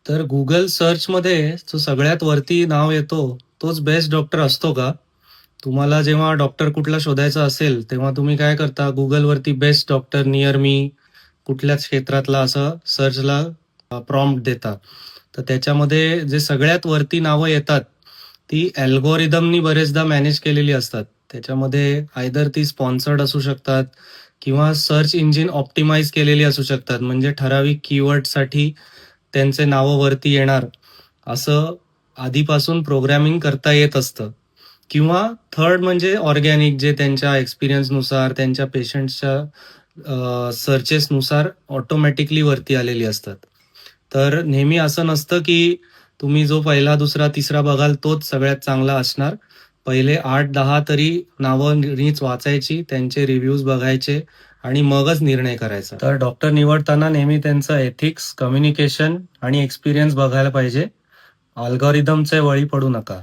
तर Google सर्चमध्ये जो सगळ्यात वरती नाव येतो, तोच बेस्ट डॉक्टर असतो का? तुम्हाला जेव्हा डॉक्टर कुठला शोधायचा असेल, तेव्हा तुम्ही काय करता Googleवरती बेस्ट डॉक्टर निअर मी कुठल्याच क्षेत्रातला असं सर्चला प्रॉम्प्ट देता. तर त्याच्यामध्ये जे सगळ्यात वरती नावं येतात, ती अल्गोरिदमनी बरेचदा मॅनेज केलेली असतात. त्याच्यामध्ये आयदर ती स्पॉन्सर्ड असू शकतात किंवा सर्च इंजिन ऑप्टिमाइज केलेली असू शकतात. म्हणजे ठराविक कीवर्डसाठी त्यांचे नावं वरती येणार, असं आधीपासून प्रोग्रामिंग करता येत असतं. किंवा थर्ड म्हणजे ऑर्गॅनिक जे त्यांच्या एक्सपिरियन्सनुसार, त्यांच्या पेशंट्सच्या सर्चेसनुसार ऑटोमॅटिकली वरती आलेली असतात. तर नेहमी असं नसतं, की तुम्ही जो पहिला, दुसरा, तिसरा बघाल तोच सगळ्यात चांगला असणार. पहिले 8-10 तरी नावं नीट वाचायची, त्यांचे रिव्ह्यूज बघायचे आणि मगच निर्णय करायचा. तर डॉक्टर निवडताना नेहमी त्यांचं एथिक्स, कम्युनिकेशन आणि एक्सपिरियन्स बघायला पाहिजे. अल्गोरिदमच्या बळी पडू नका.